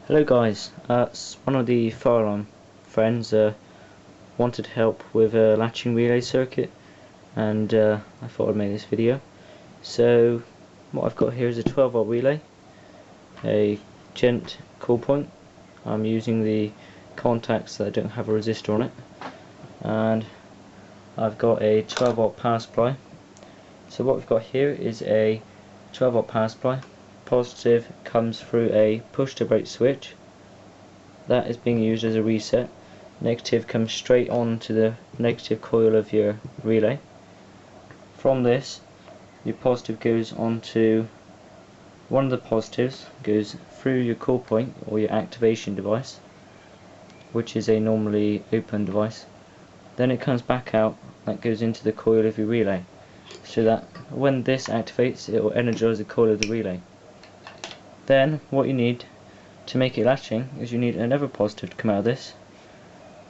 Hello guys, one of the firearm friends wanted help with a latching relay circuit, and I thought I'd make this video. So what I've got here is a 12-volt relay, a gent coil point. I'm using the contacts that don't have a resistor on it, and I've got a 12-volt power supply. So what we've got here is a 12-volt power supply. Positive comes through a push to break switch that is being used as a reset. Negative comes straight on to the negative coil of your relay. From this, your positive goes onto one of the positives, goes through your coil point or your activation device, which is a normally open device. Then it comes back out, that goes into the coil of your relay, so that when this activates, it will energize the coil of the relay. Then what you need to make it latching is you need another positive to come out of this,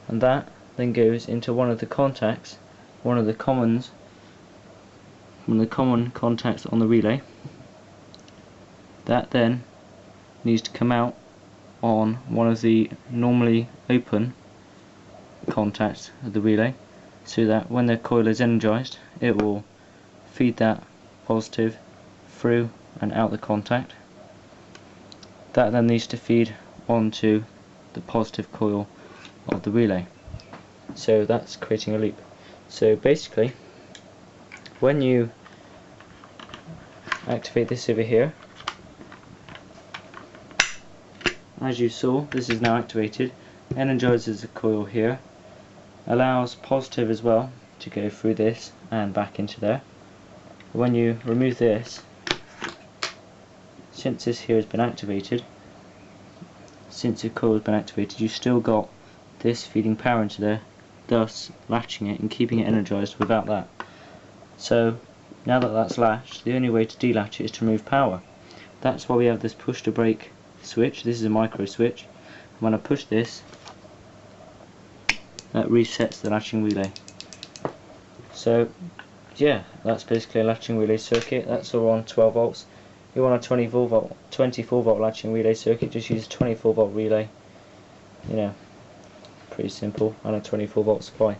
and that then goes into one of the contacts, one of the common contacts on the relay. That then needs to come out on one of the normally open contacts of the relay, so that when the coil is energized, it will feed that positive through and out the contact. That then needs to feed onto the positive coil of the relay, so that's creating a loop. So basically, when you activate this over here, as you saw, this is now activated, energizes the coil here, allows positive as well to go through this and back into there. When you remove this, since this here has been activated, since the coil has been activated, you've still got this feeding power into there, thus latching it and keeping it energized without that. So now that that's latched, the only way to delatch it is to remove power. That's why we have this push to break switch. This is a micro switch. When I push this, that resets the latching relay. So yeah, that's basically a latching relay circuit. That's all on 12 volts. If you want a 24 volt latching relay circuit, just use a 24 volt relay. You know, pretty simple, and a 24 volt supply.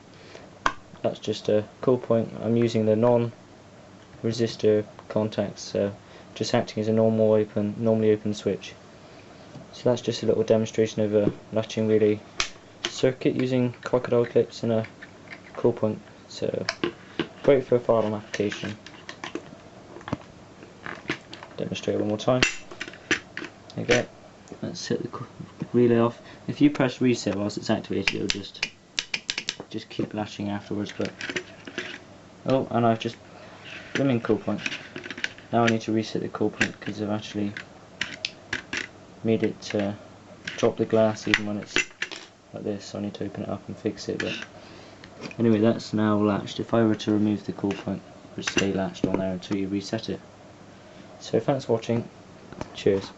That's just a coil point. I'm using the non-resistor contacts, so just acting as a normally open switch. So that's just a little demonstration of a latching relay circuit using crocodile clips and a coil point. So great for a firearm application. Demonstrate one more time. There you go. Let's set the relay off. If you press reset whilst it's activated, it'll just keep latching afterwards. But oh, and I've just in coil point. Now I need to reset the coil point because I've actually made it drop the glass even when it's like this. So I need to open it up and fix it. But anyway, that's now latched. If I were to remove the coil point, it would stay latched on there until you reset it. So thanks for watching. Cheers.